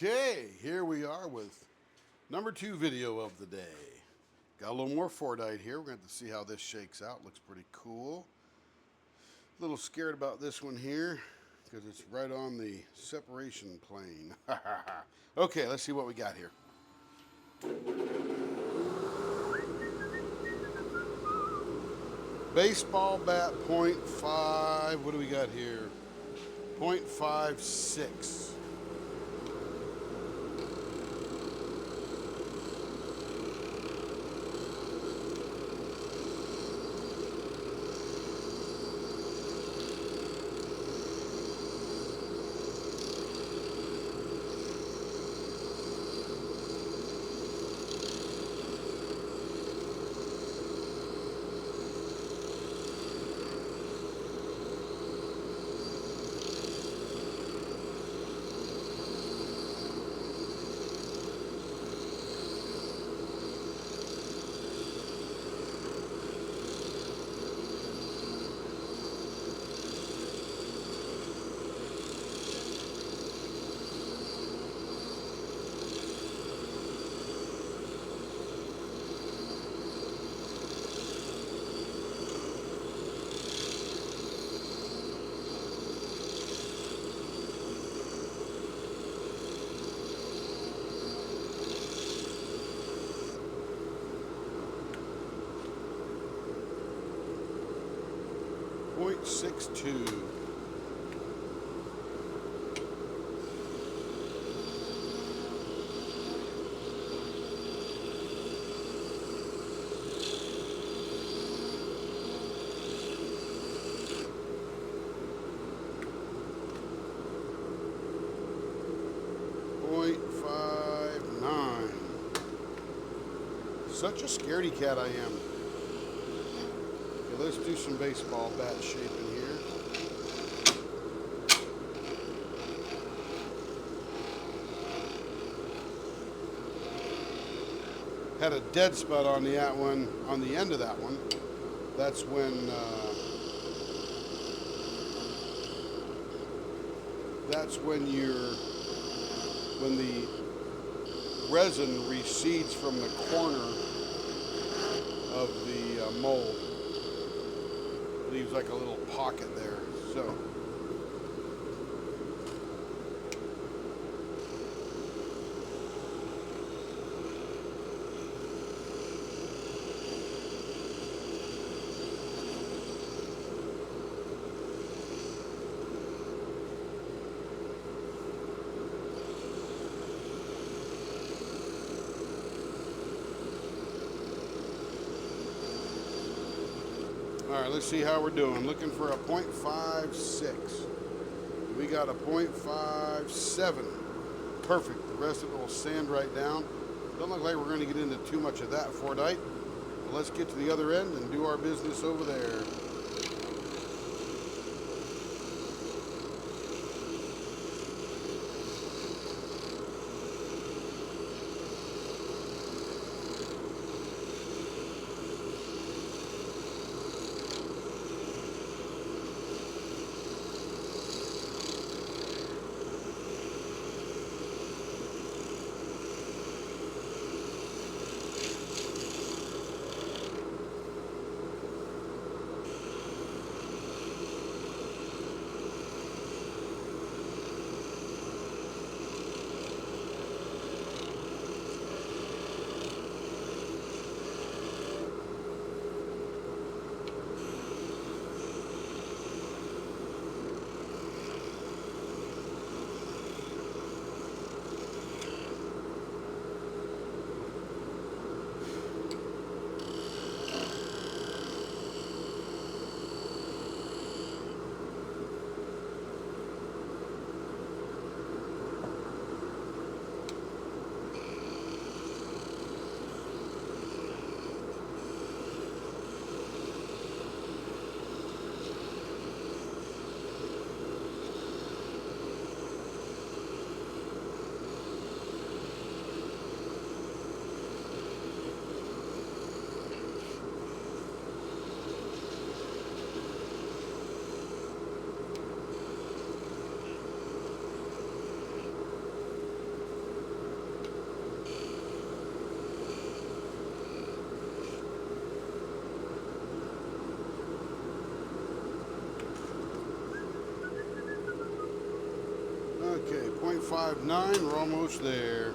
Okay, here we are with number 2 video of the day. Got a little more Fordite here. We're going to have to see how this shakes out. Looks pretty cool. A little scared about this one here because it's right on the separation plane. Okay, let's see what we got here. Baseball bat .5. What do we got here? .56. .62. .59. Such a scaredy cat I am. Okay, let's do some baseball bat shaping here. Had a dead spot on the end of that one. That's when when the resin recedes from the corner of the mold. Leaves like a little pocket there. So all right, let's see how we're doing. Looking for a .56. We got a .57. Perfect. The rest of it will sand right down. Don't look like we're going to get into too much of that Fordite. But let's get to the other end and do our business over there. 0.59, we're almost there.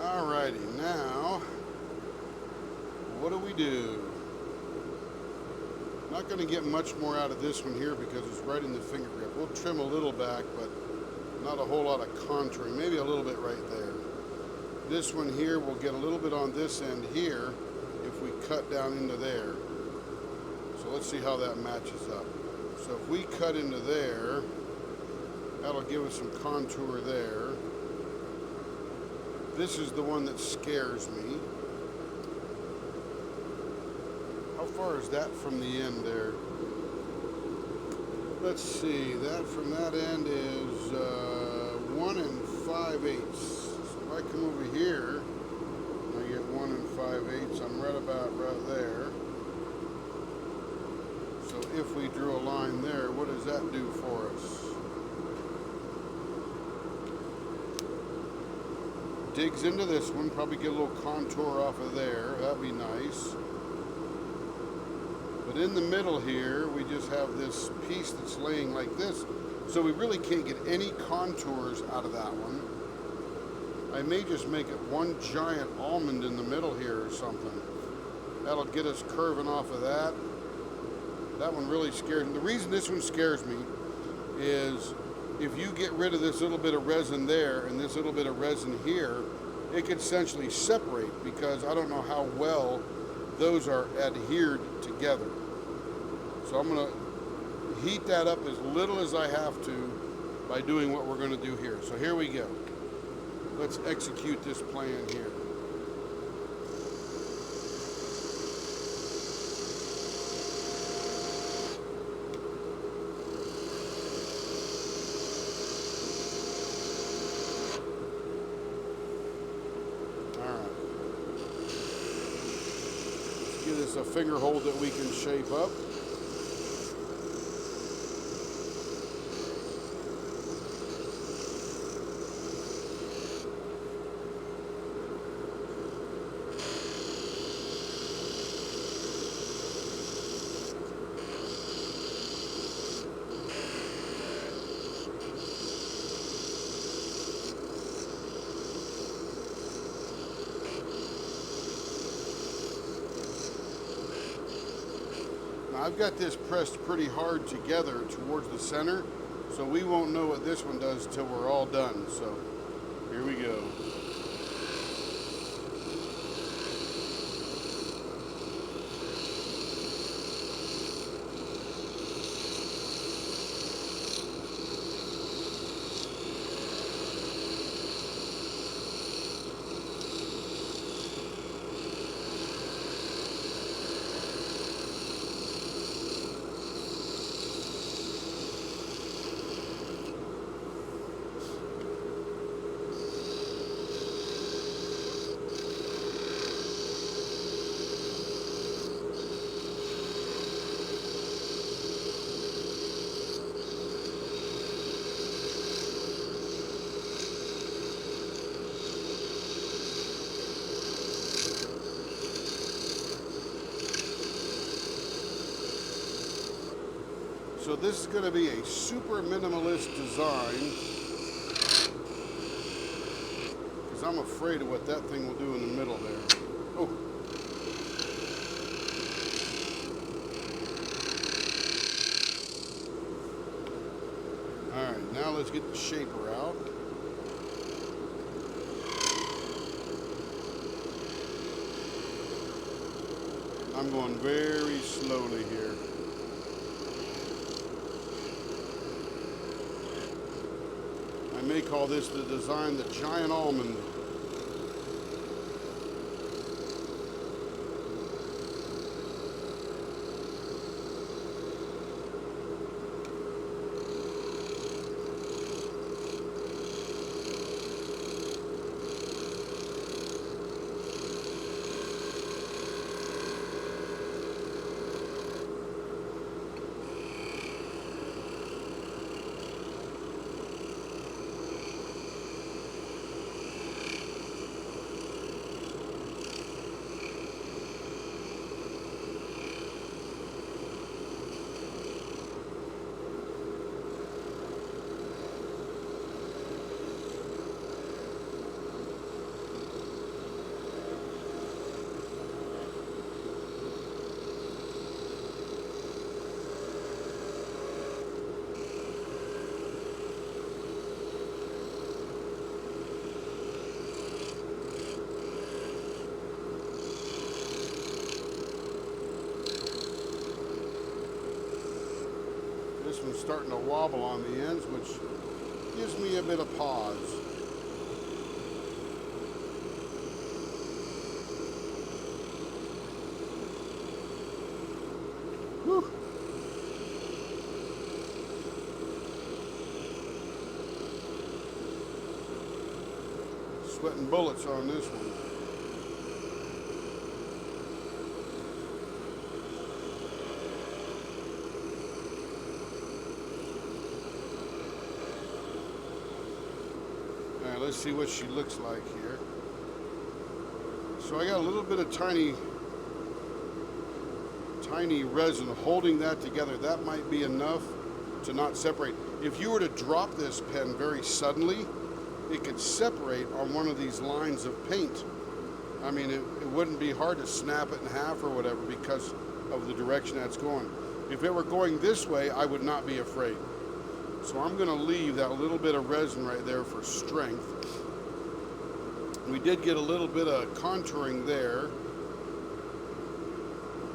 Alrighty, now, what do? Not going to get much more out of this one here because it's right in the finger grip. We'll trim a little back, but not a whole lot of contouring, maybe a little bit right there. This one here, we'll get a little bit on this end here if we cut down into there. So let's see how that matches up. So if we cut into there, that'll give us some contour there. This is the one that scares me. How far is that from the end there? Let's see, that from that end is 1 5/8. So if I come over here, I get 1 5/8. I'm right about right there. So if we drew a line there, what does that do for us? Digs into this one, probably get a little contour off of there. That'd be nice. But in the middle here, we just have this piece that's laying like this. So we really can't get any contours out of that one. I may just make it one giant almond in the middle here or something. That'll get us curving off of that. That one really scares me. The reason this one scares me is if you get rid of this little bit of resin there and this little bit of resin here, it could essentially separate because I don't know how well those are adhered together. So I'm going to heat that up as little as I have to by doing what we're going to do here. So here we go. Let's execute this plan here. Give this a finger hold that we can shape up. I've got this pressed pretty hard together towards the center, so we won't know what this one does till we're all done. So here we go. So this is going to be a super minimalist design, because I'm afraid of what that thing will do in the middle there. Oh. Alright, now let's get the shaper out. I'm going very slowly here. I may call this the design the giant almond. This one's starting to wobble on the ends, which gives me a bit of pause. Whew. Sweating bullets on this one. Let's see what she looks like here. So I got a little bit of tiny resin holding that together. That might be enough to not separate. If you were to drop this pen very suddenly, it could separate on one of these lines of paint. I mean, it wouldn't be hard to snap it in half or whatever because of the direction that's going. If it were going this way, I would not be afraid. So I'm going to leave that little bit of resin right there for strength. We did get a little bit of contouring there.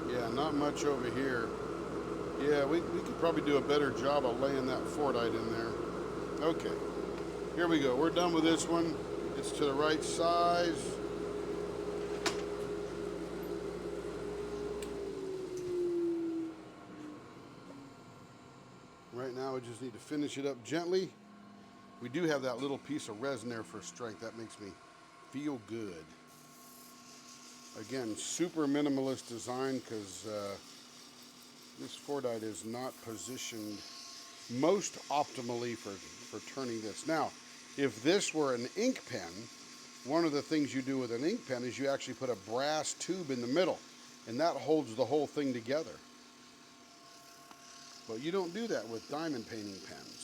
Yeah, not much over here. Yeah, we could probably do a better job of laying that Fordite in there. Okay, here we go. We're done with this one. It's to the right size. Right now, we just need to finish it up gently. We do have that little piece of resin there for strength. That makes me feel good. Again, super minimalist design because this Fordite is not positioned most optimally for turning this. Now, if this were an ink pen, one of the things you do with an ink pen is you actually put a brass tube in the middle, and that holds the whole thing together. But you don't do that with diamond painting pens.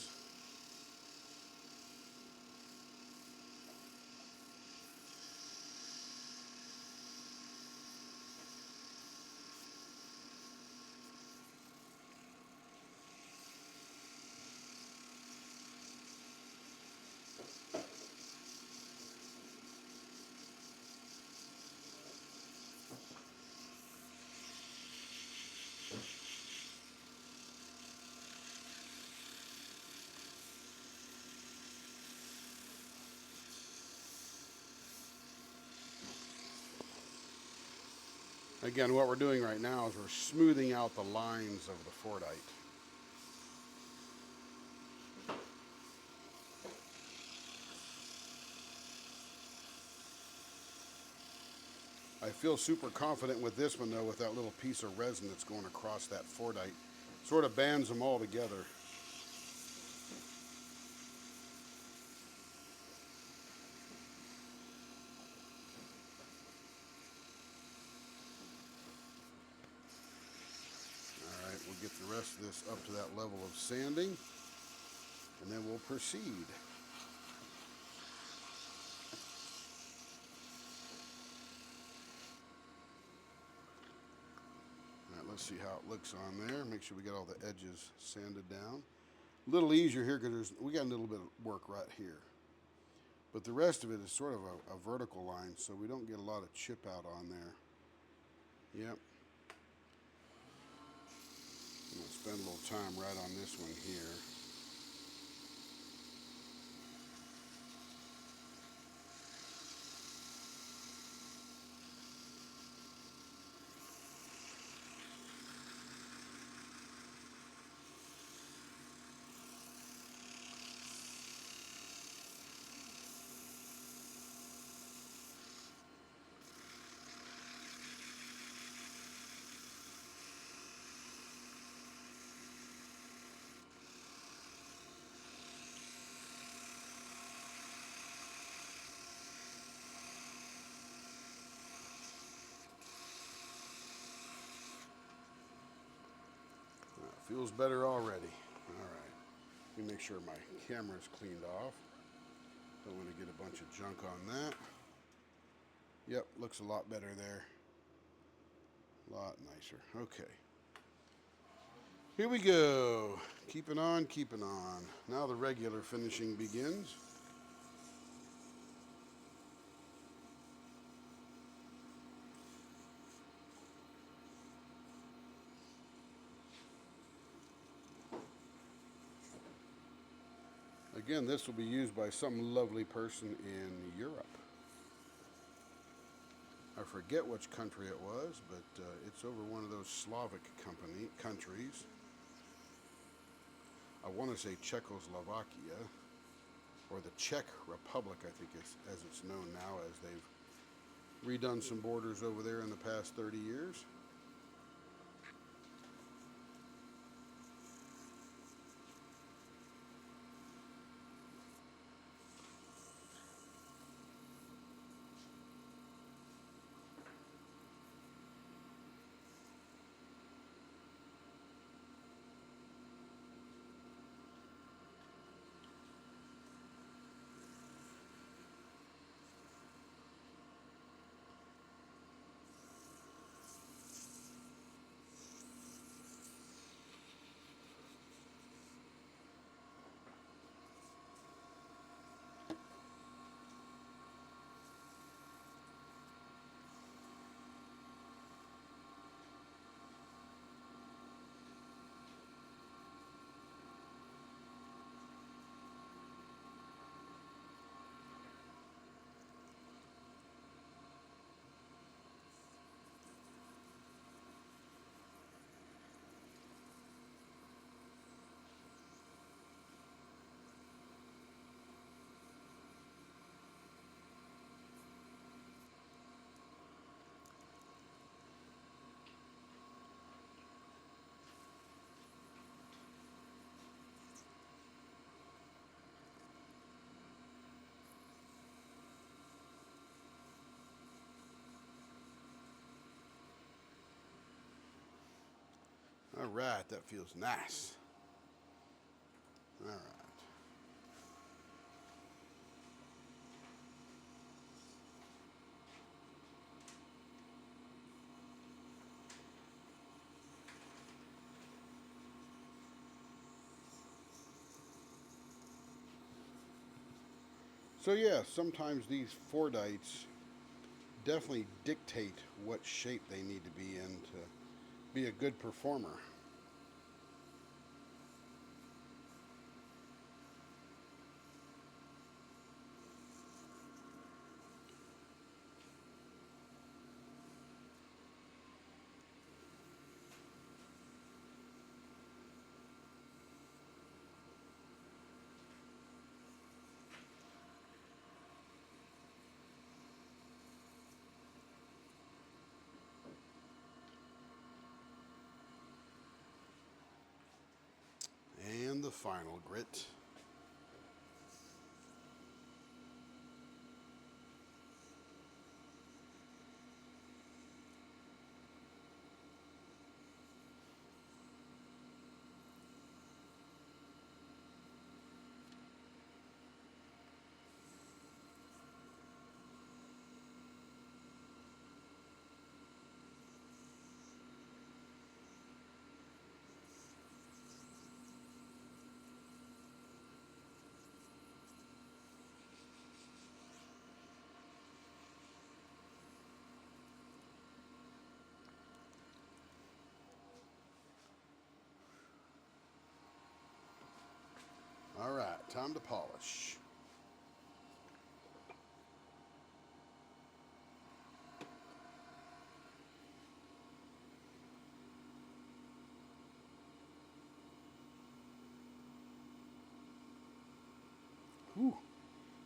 Again, what we're doing right now is we're smoothing out the lines of the Fordite. I feel super confident with this one though, with that little piece of resin that's going across that Fordite. Sort of bands them all together. All right, we'll get the rest of this up to that level of sanding, and then we'll proceed. All right, let's see how it looks on there. Make sure we get all the edges sanded down. A little easier here because we got a little bit of work right here. But the rest of it is sort of a vertical line, so we don't get a lot of chip out on there. Yep. I'm going to spend a little time right on this one here. Feels better already. All right. Let me make sure my camera's cleaned off. Don't want to get a bunch of junk on that. Yep, looks a lot better there. A lot nicer. Okay. Here we go. Keeping on, keeping on. Now the regular finishing begins. Again, this will be used by some lovely person in Europe. I forget which country it was, but it's over one of those Slavic countries. I want to say Czechoslovakia, or the Czech Republic, I think as it's known now, as they've redone some borders over there in the past 30 years. All right, that feels nice. All right. So yeah, sometimes these Fordites definitely dictate what shape they need to be in to be a good performer. And the final grit. time to polish. Whew.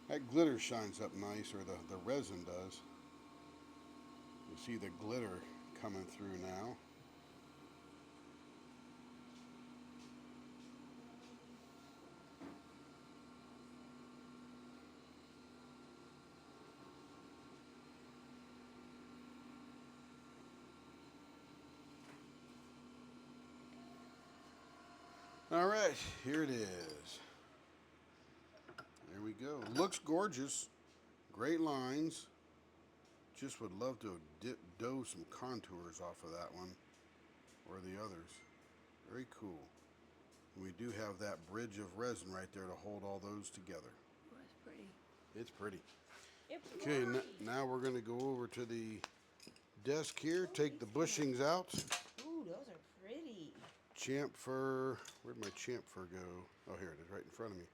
That glitter shines up nice, or the resin does. You see the glitter coming through now. All right, here it is. There we go. Looks gorgeous. Great lines. Just would love to dough some contours off of that one or the others. Very cool. And we do have that bridge of resin right there to hold all those together. Oh, that's pretty. It's pretty. It's Okay, now we're going to go over to the desk here, take the bushings out. Ooh, those are pretty. Chamfer, where'd my chamfer go? Oh, here it is, right in front of me.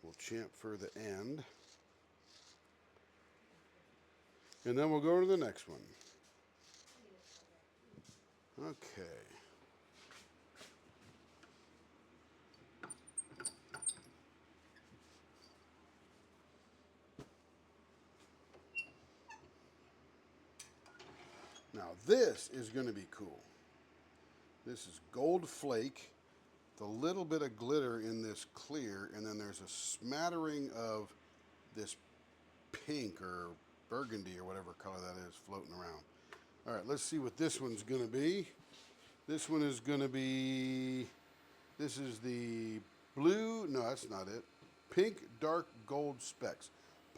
We'll chamfer the end. And then we'll go to the next one. Okay. Now this is going to be cool. This is gold flake, the little bit of glitter in this clear, and then there's a smattering of this pink or burgundy or whatever color that is floating around. All right, let's see what this one's going to be. This one is going to be, this is the blue, no, that's not it. Pink dark gold specks.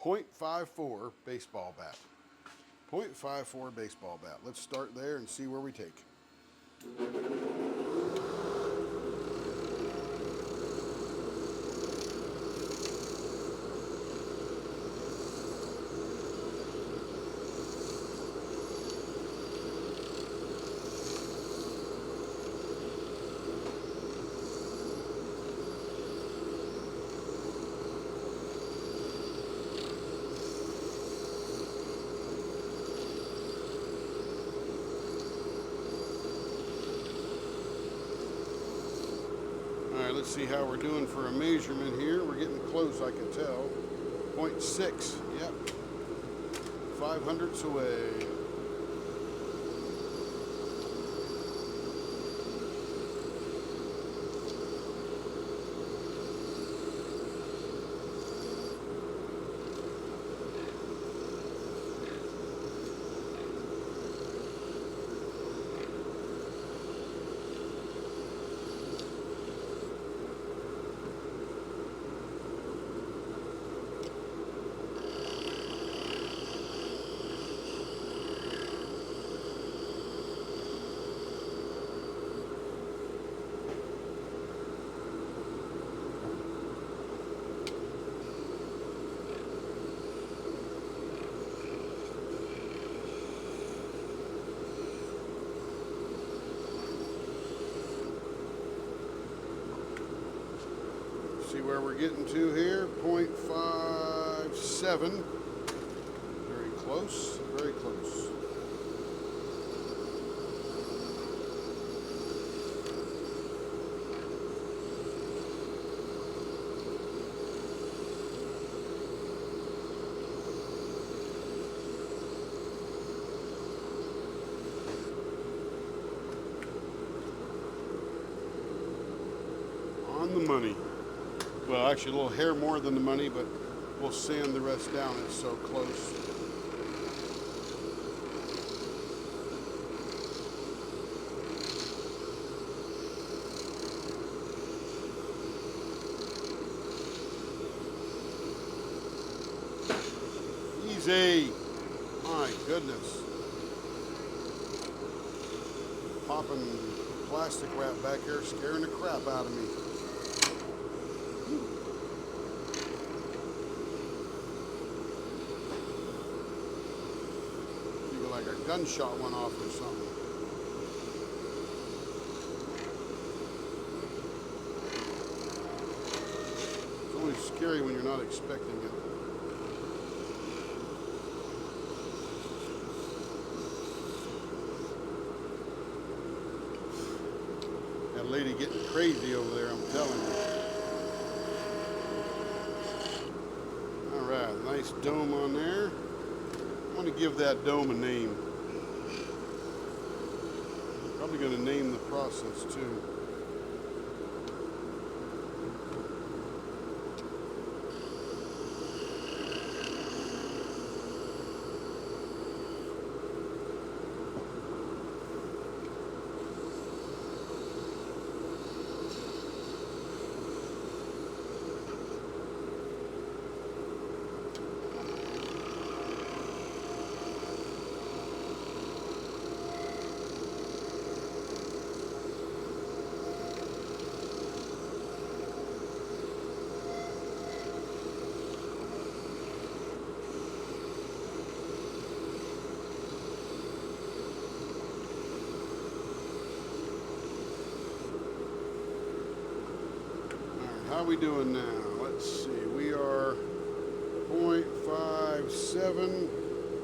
.54 baseball bat. .54 baseball bat. Let's start there and see where we take. All right, let's see how we're doing for a measurement here. We're getting close, I can tell. 0.6, yep. 0.05 away. See where we're getting to here, 0.57. Very close, very close. On the money. Well, actually a little hair more than the money, but we'll sand the rest down. It's so close. Easy. My goodness. Popping plastic wrap back here, scaring the crap out of me. Like a gunshot went off or something. scary when you're not expecting it. That lady getting crazy over there, I'm telling you. Alright, nice dome on there. I'm going to give that dome a name. Probably going to name the process too. How are we doing now? Let's see. We are 0.57.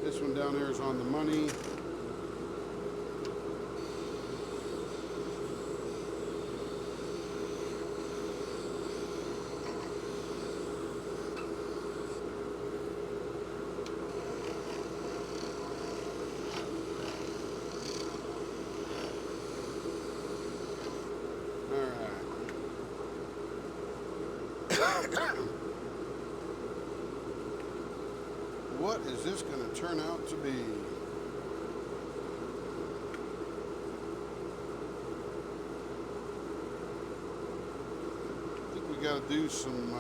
This one down there is on the money. What is this going to turn out to be? I think we got to do some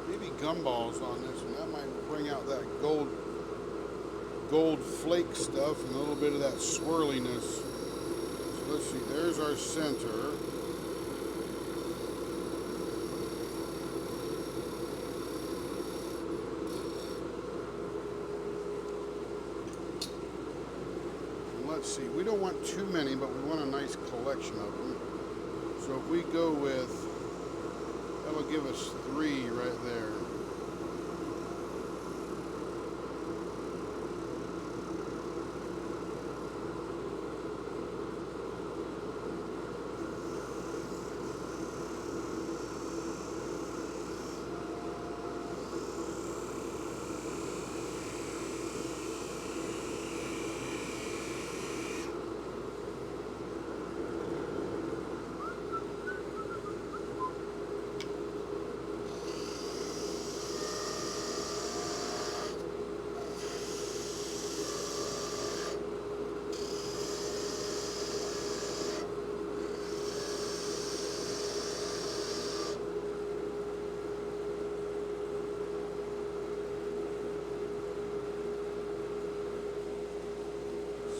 maybe gumballs on this one. That might bring out that gold flake stuff and a little bit of that swirliness. So let's see. There's our center. Let's see, we don't want too many, but we want a nice collection of them. So if we go with, that will give us 3 right there.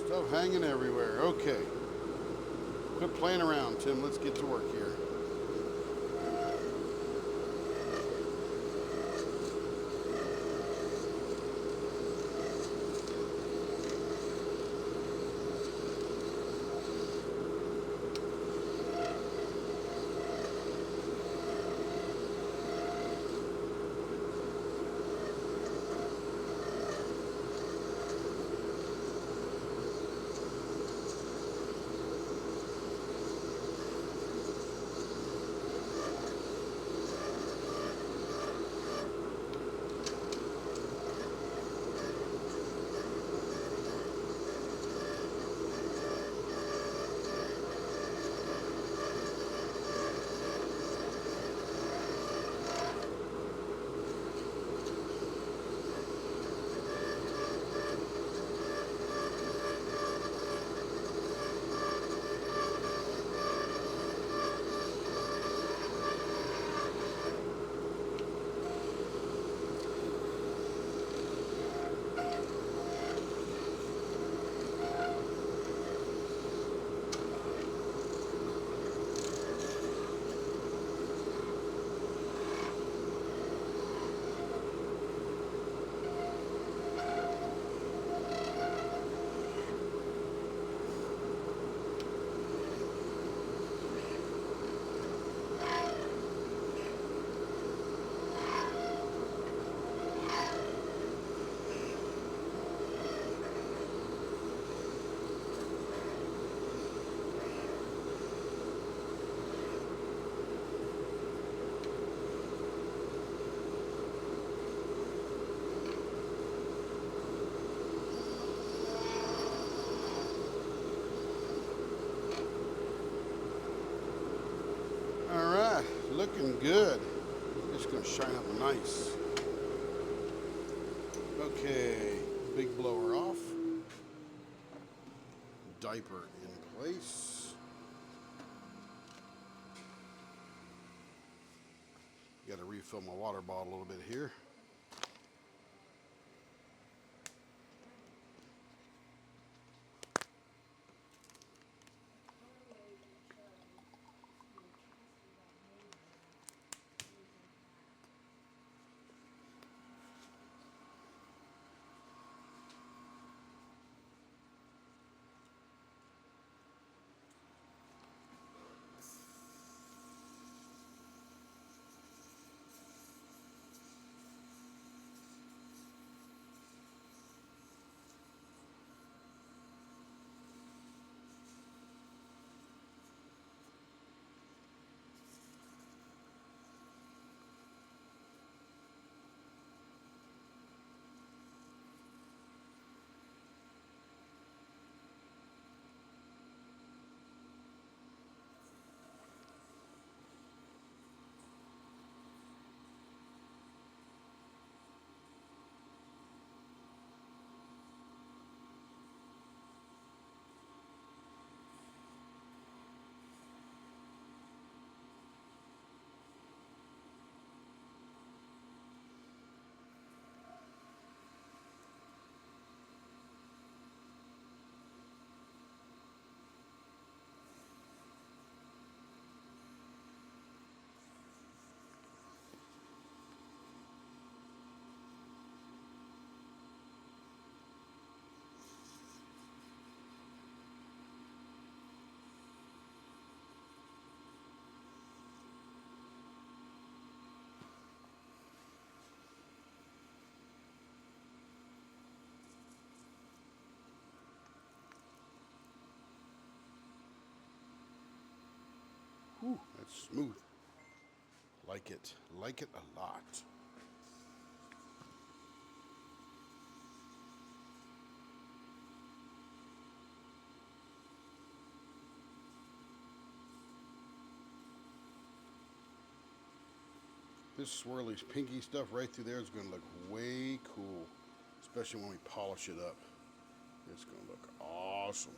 Stuff hanging everywhere. Okay. Quit playing around, Tim. Let's get to work here. It's going to shine up nice. Okay, big blower off. Diaper in place. Got to refill my water bottle a little bit here. Whew, that's smooth. Like it a lot. This swirly pinky stuff right through there is going to look way cool, especially when we polish it up. It's going to look awesome.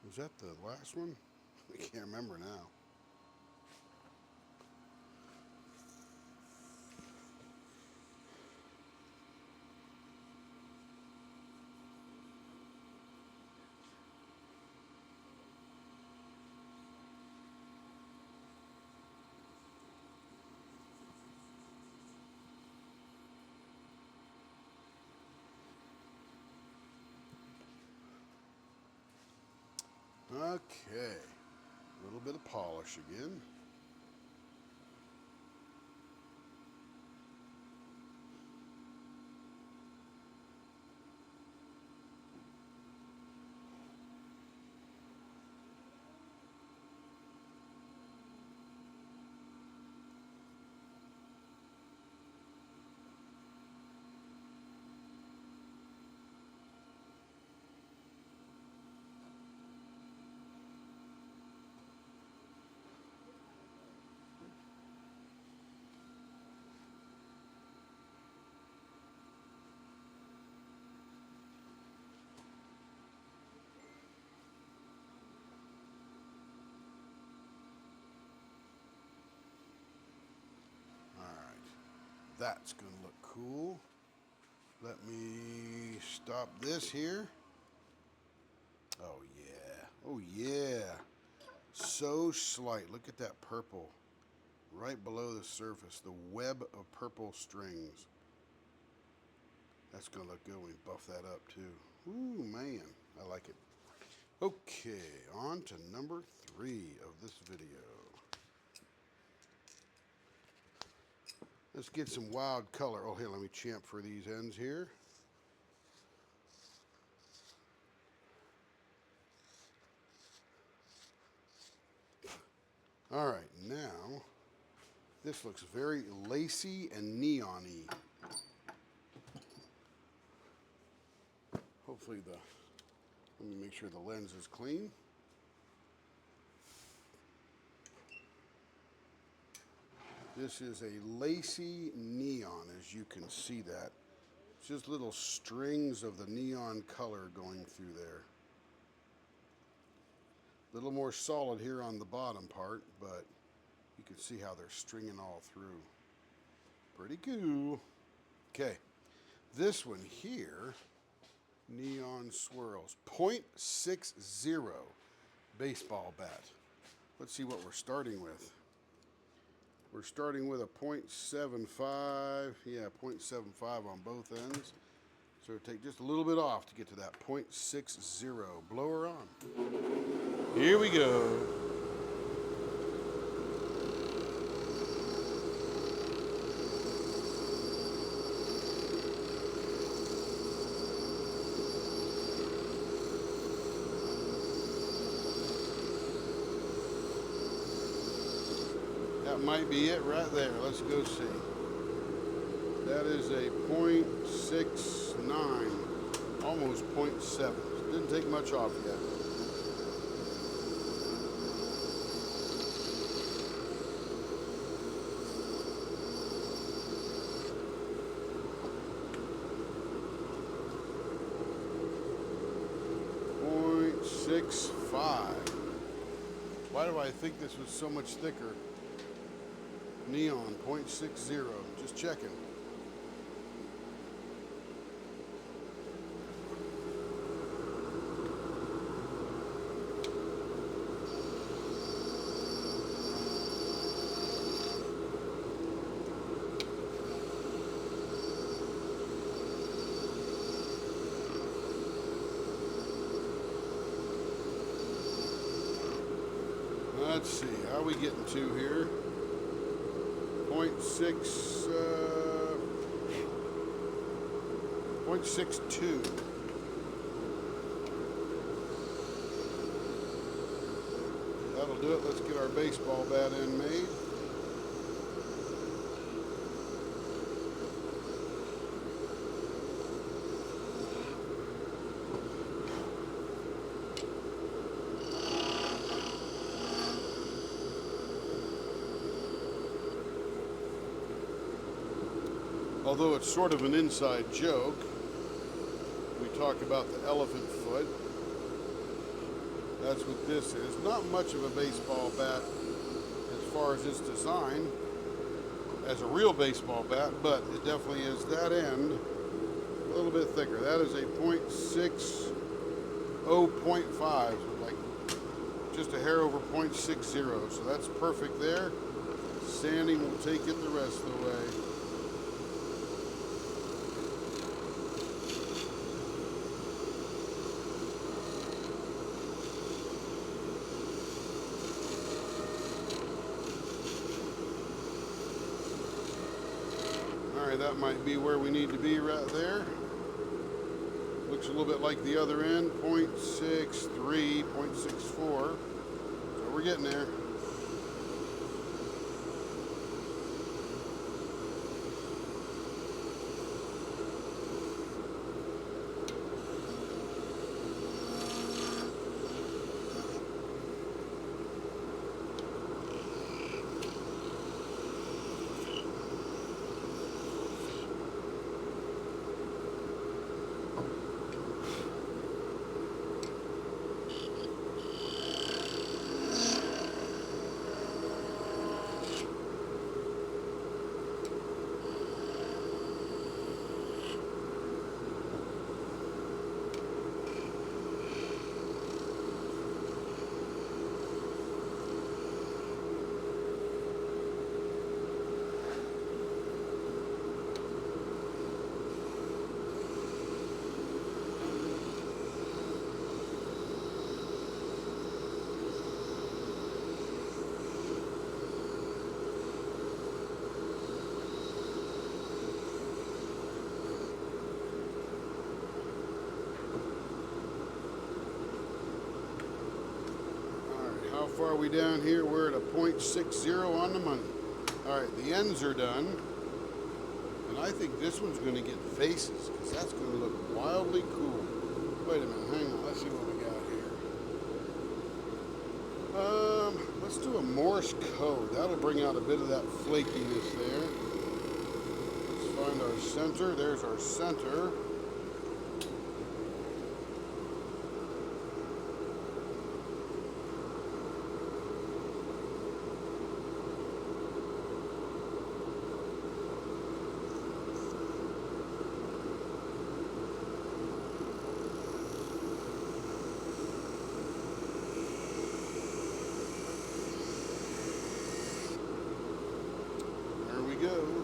Was that the last one? I can't remember now. Okay, a little bit of polish again. That's going to look cool. Let me stop this here. Oh yeah. Oh yeah. So slight. Look at that purple right below the surface. The web of purple strings. That's going to look good when we buff that up too. Ooh, man. I like it. Okay, on to number 3 of this video. Let's get some wild color. Oh, here, let me chamfer these ends here. All right, now this looks very lacy and neon-y. Hopefully let me make sure the lens is clean. This is a lacy neon, as you can see that. It's just little strings of the neon color going through there. A little more solid here on the bottom part, but you can see how they're stringing all through. Pretty cool. Okay, this one here, neon swirls, .60 baseball bat. Let's see what we're starting with. We're starting with a .75, yeah, .75 on both ends. So take just a little bit off to get to that .60. Blow her on. Here we go. That might be it right there. Let's go see. That is a .69, almost .7. Didn't take much off yet. .65. Why do I think this was so much thicker? Neon, .60. Just checking. Let's see, how are we getting to here? .62. That'll do it. Let's get our baseball bat end made. Although it's sort of an inside joke, we talk about the elephant foot. That's what this is. Not much of a baseball bat as far as its design as a real baseball bat, but it definitely is that end a little bit thicker. That is a .60, .5, like just a hair over .60. So that's perfect there. Sanding will take it the rest of the way. That might be where we need to be right there. Looks a little bit like the other end, .63, .64. So we're getting there. far are we down here? We're at a .60 on the money. All right, the ends are done. And I think this one's going to get faces because that's going to look wildly cool. Wait a minute, hang on. Let's see what we got here. Let's do a Morse code. That'll bring out a bit of that flakiness there. Let's find our center. There's our center. Go.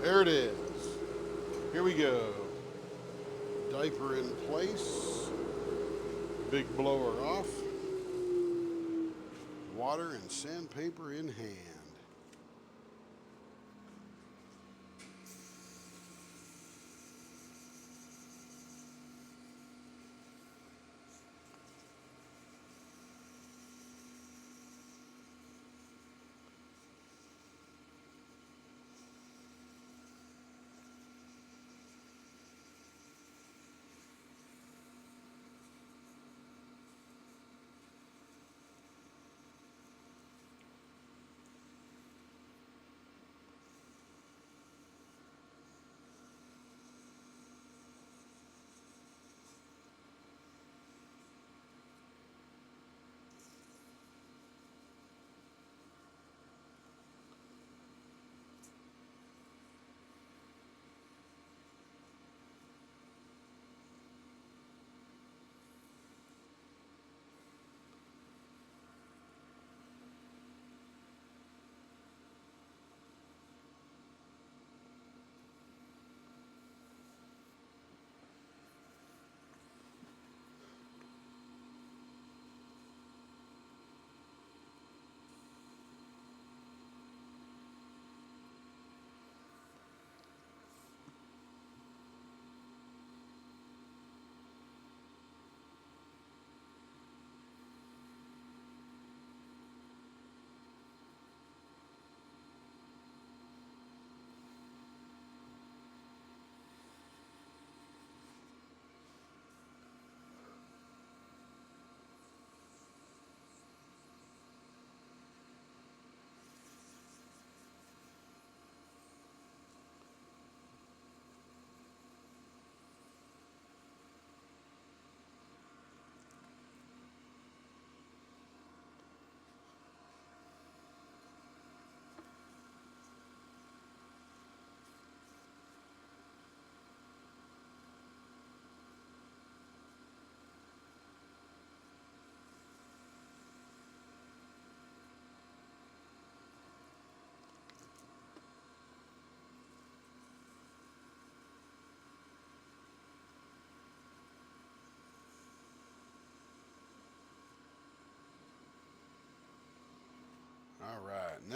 There it is. Here we go. Diaper in place. Big blower off. Water and sandpaper in hand.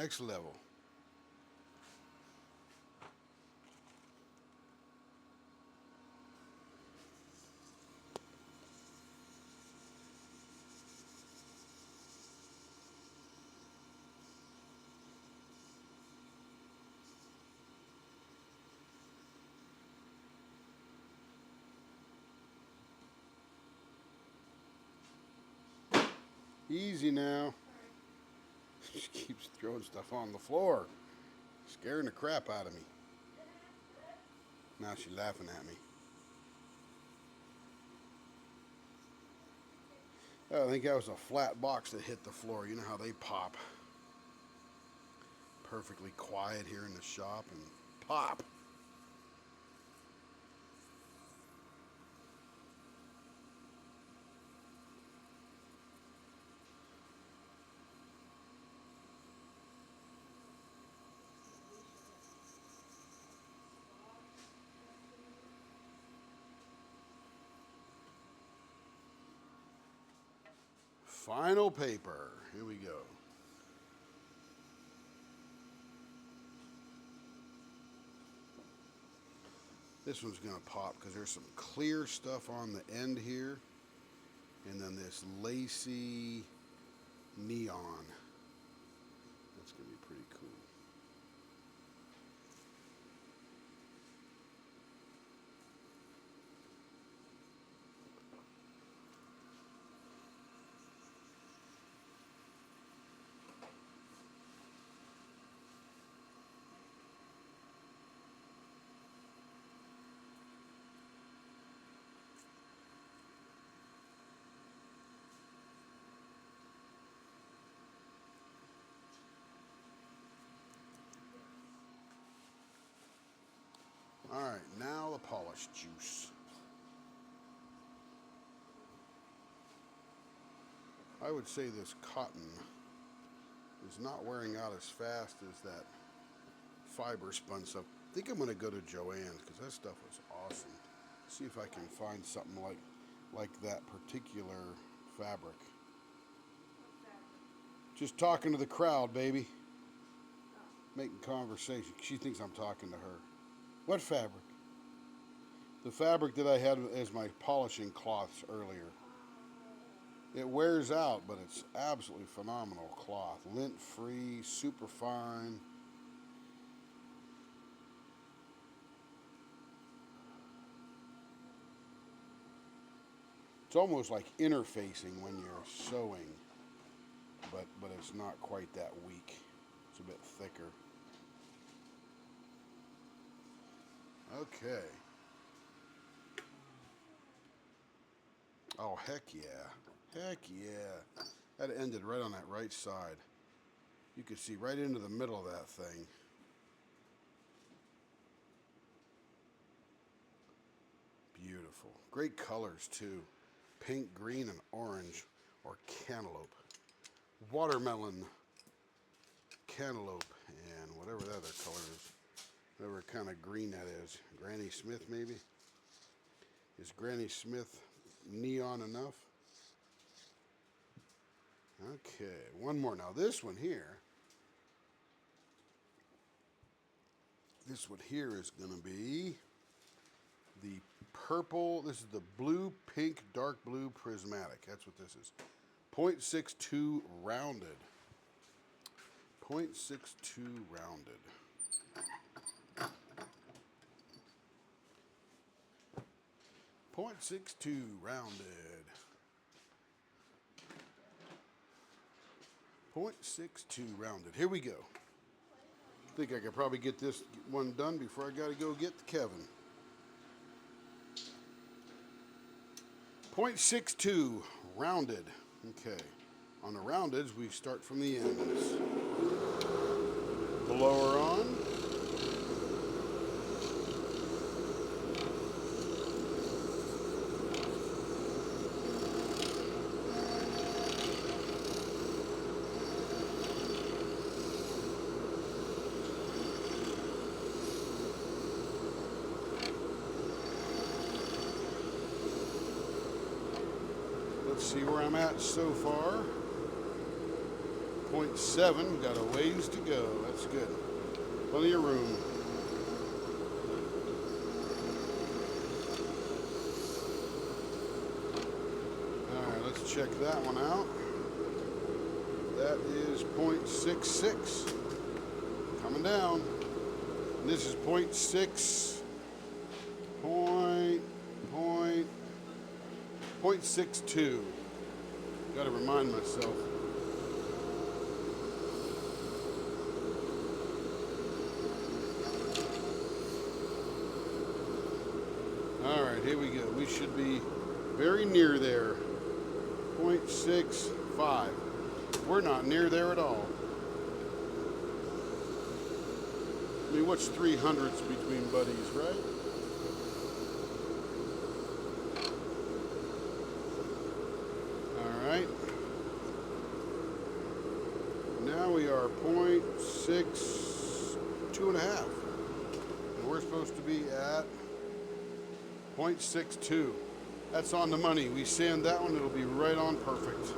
Next level. Easy now. She keeps throwing stuff on the floor. Scaring the crap out of me. Now she's laughing at me. I think that was a flat box that hit the floor. You know how they pop. Perfectly quiet here in the shop and pop. Final paper. Here we go. This one's going to pop because there's some clear stuff on the end here. And then this lacy neon. That's going to be pretty cool. All right, now the polish juice. I would say this cotton is not wearing out as fast as that fiber spun stuff. I think I'm going to go to Joann's because that stuff was awesome. See if I can find something like that particular fabric. Just talking to the crowd, baby. Making conversation. She thinks I'm talking to her. What fabric? The fabric that I had as my polishing cloths earlier. It wears out, but it's absolutely phenomenal cloth. Lint-free, super fine. It's almost like interfacing when you're sewing, but it's not quite that weak. It's a bit thicker. Okay. Oh, heck yeah. Heck yeah. That ended right on that right side. You could see right into the middle of that thing. Beautiful. Great colors, too. Pink, green, and orange, or cantaloupe. Watermelon, cantaloupe, and whatever that other color is. Whatever kind of green that is. Granny Smith, maybe? Is Granny Smith neon enough? Okay, one more. Now this one here. This one here is going to be the purple. This is the blue, pink, dark blue prismatic. That's what this is. 0.62 rounded. 0.62 rounded. .62 rounded. 0.62 rounded. Here we go. I think I could probably get this one done before I got to go get Kevin. 0.62 rounded. Okay. On the roundeds, we start from the ends. Blower on. Let's see where I'm at so far. .7, got a ways to go. That's good. Plenty of room. Alright, let's check that one out. That is .66. Coming down. And this is .62. Got to remind myself. All right, here we go. We should be very near there. 0.65. We're not near there at all. I mean, what's 300s between buddies, right? All right. Now we are 0.62 and a half. And we're supposed to be at 0.62. That's on the money. We sand that one, it'll be right on perfect.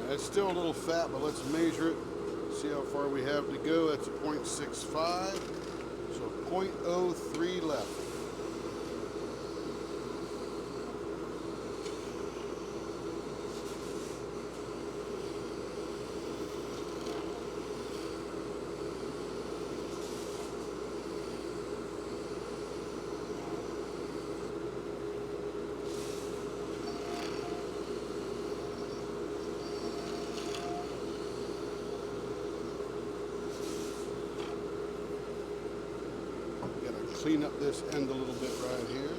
It's still a little fat, but let's measure it. See how far we have to go. That's a 0.65, so 0.03 left. Clean up this end a little bit right here.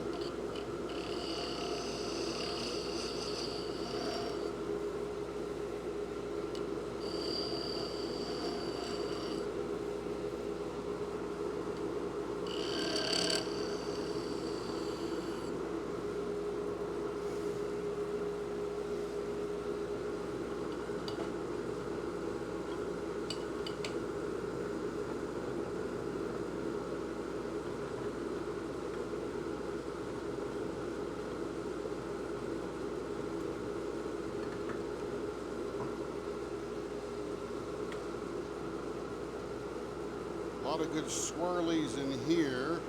A lot of good swirlies in here.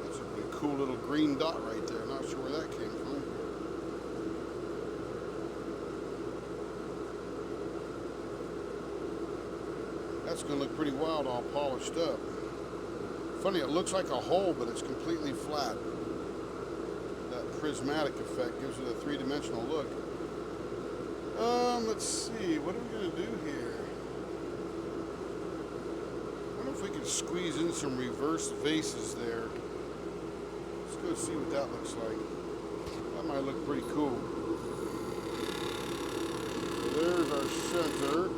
That's a pretty cool little green dot right there. Not sure where that came from. That's going to look pretty wild all polished up. Funny, it looks like a hole, but it's completely flat. That prismatic effect gives it a three-dimensional look. Let's see, what are we going to do here? I wonder if we could squeeze in some reverse vases there. Let's go see what that looks like. That might look pretty cool. So there's our center.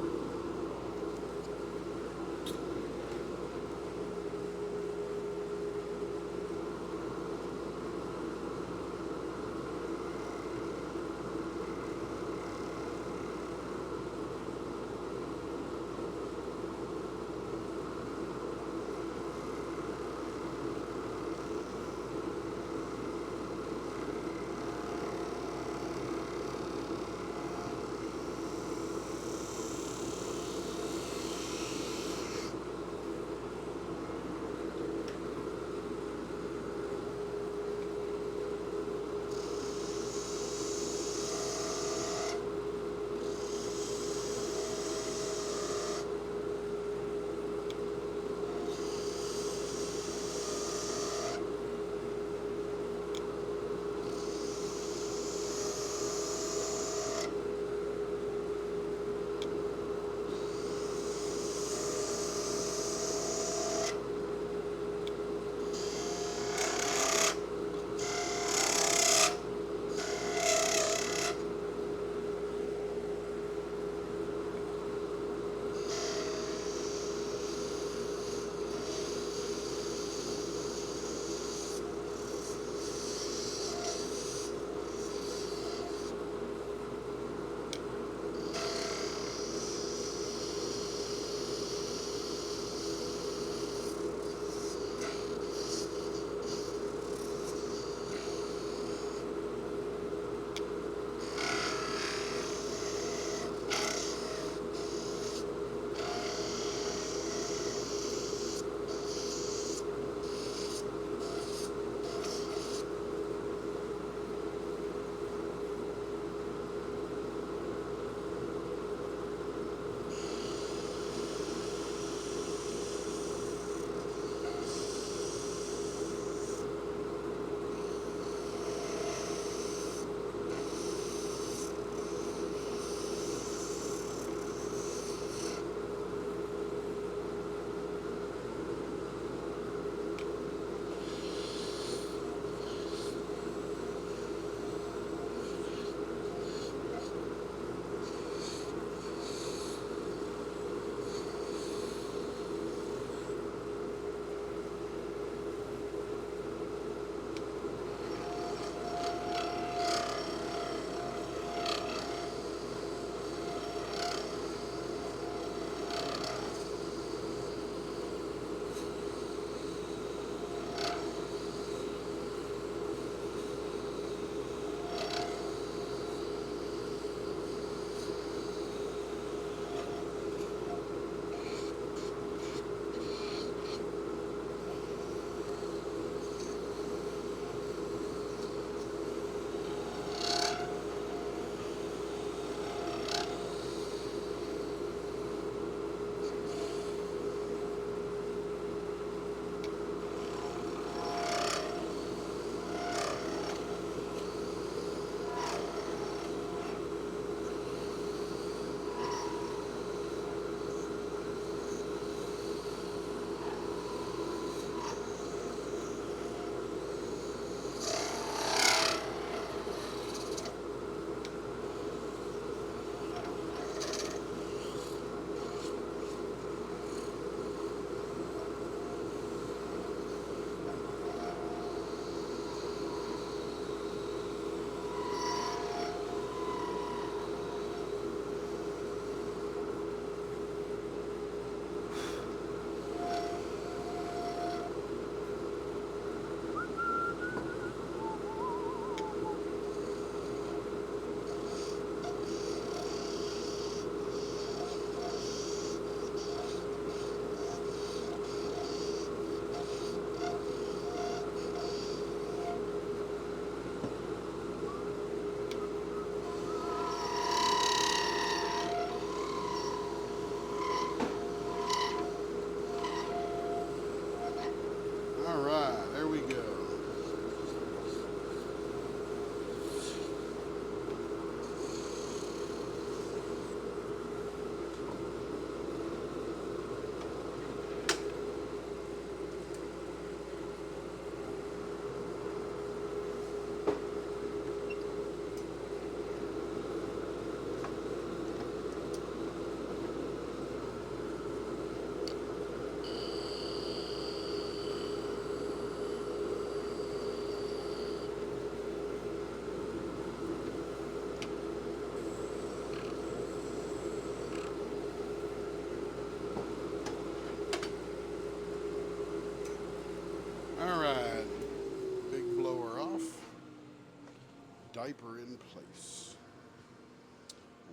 diaper in place.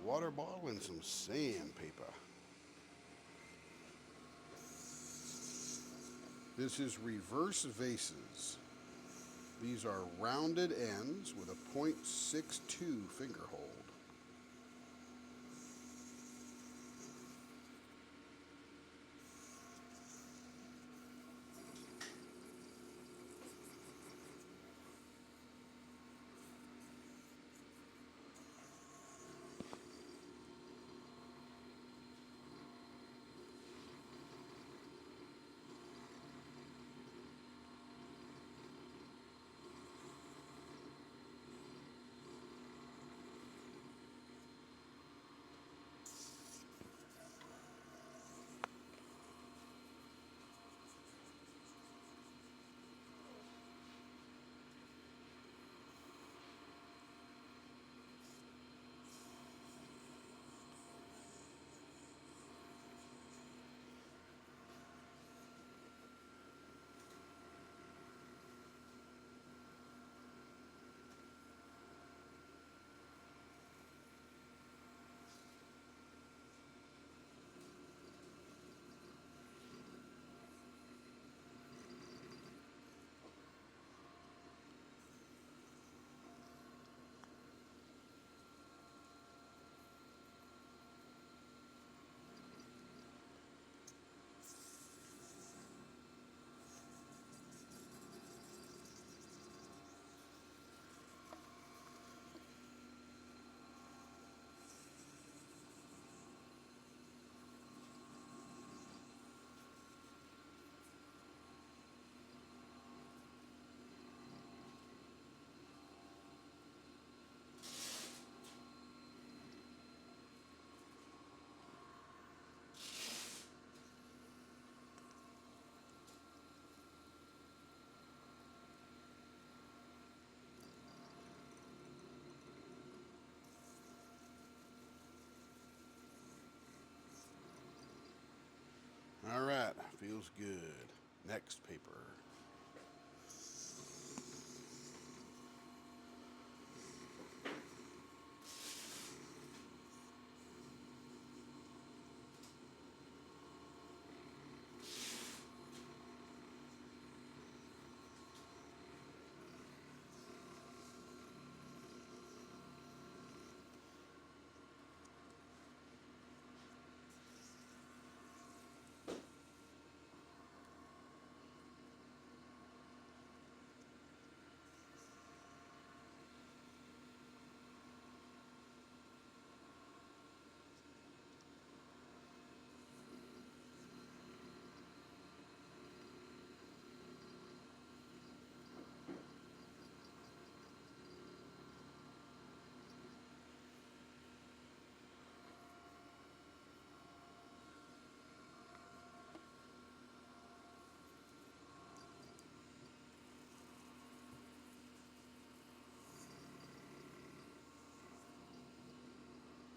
Water bottle and some sandpaper. This is reverse vases. These are rounded ends with a .62 finger hold. All right, feels good. Next paper.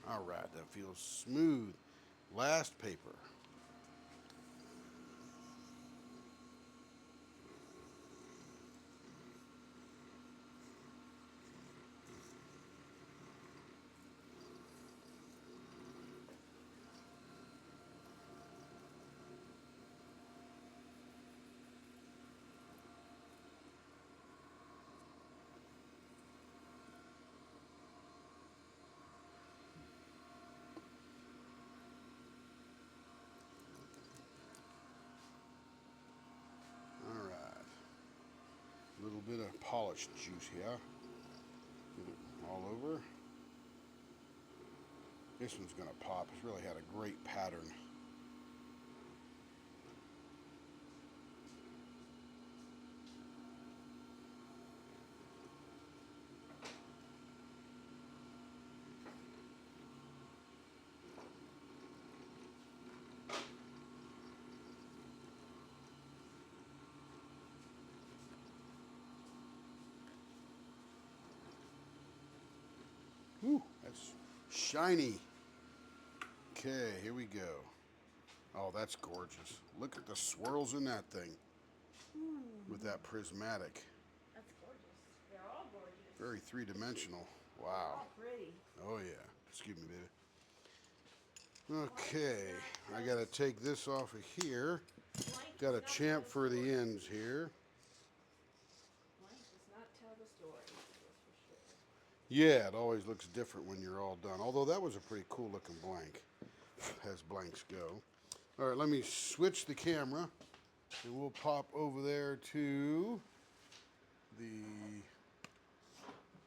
All right, that feels smooth. Last paper. All right. A little bit of polished juice here. Get it all over. This one's gonna pop. It's really had a great pattern. Whew, that's shiny. Okay, here we go. Oh, that's gorgeous. Look at the swirls in that thing with that prismatic. That's gorgeous. They're all gorgeous. Very three-dimensional. Wow. All pretty. Oh yeah. Excuse me, baby. Okay, I gotta take this off of here. Blank Got a does not champ tell for the the story. ends here. Blank does not tell the story, that's for sure. Yeah, it always looks different when you're all done. Although that was a pretty cool looking blank, as blanks go. All right, let me switch the camera, and we'll pop over there to the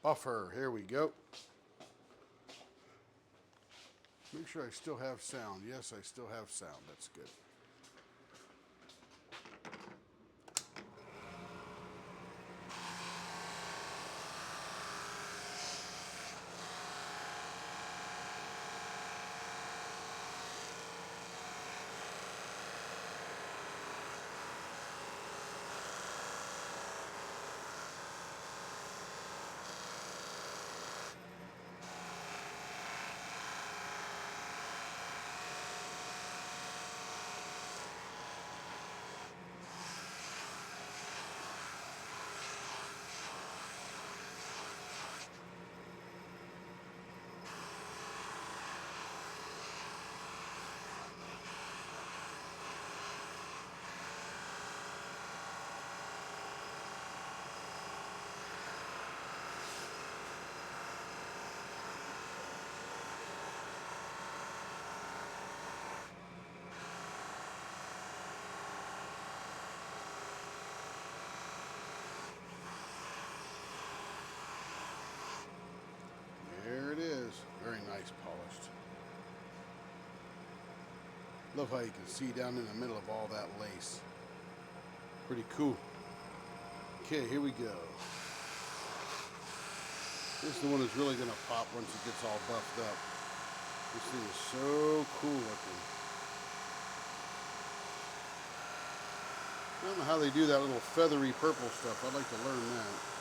buffer. Here we go. Make sure I still have sound. Yes, I still have sound. That's good. There it is. Very nice polished. Love how you can see down in the middle of all that lace. Pretty cool. Okay, here we go. This is the one that's really going to pop once it gets all buffed up. This thing is so cool looking. I don't know how they do that little feathery purple stuff. I'd like to learn that.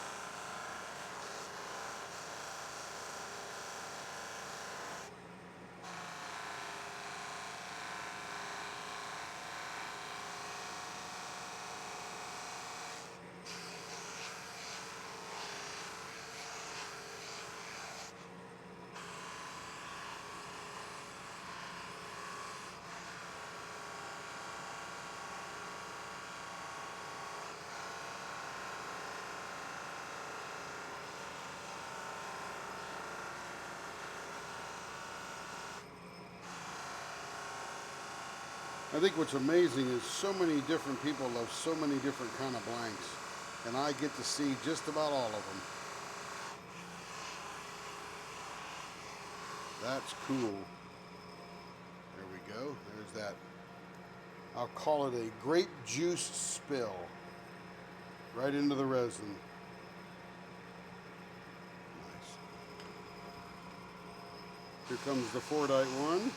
I think what's amazing is so many different people love so many different kind of blanks, and I get to see just about all of them. That's cool. There we go. There's that. I'll call it a grape juice spill right into the resin. Nice. Here comes the 4-one.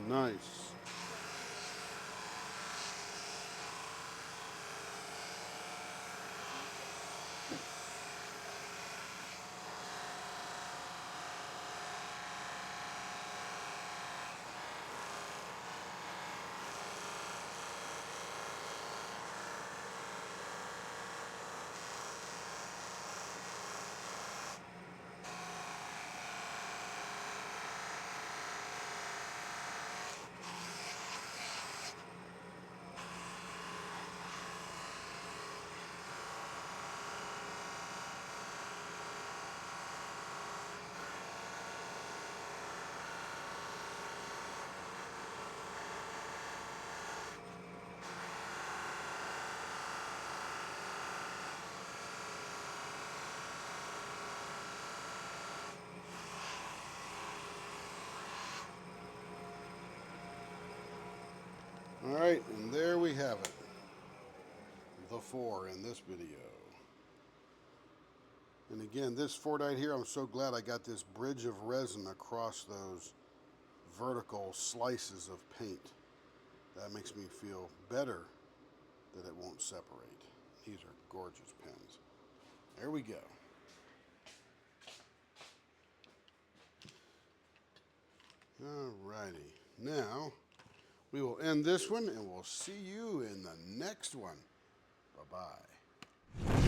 Nice. All right, and there we have it. The 4 in this video. And again, this 4-dite here, I'm so glad I got this bridge of resin across those vertical slices of paint. That makes me feel better that it won't separate. These are gorgeous pens. There we go. Alrighty. Now, we will end this one and we'll see you in the next one. Bye-bye.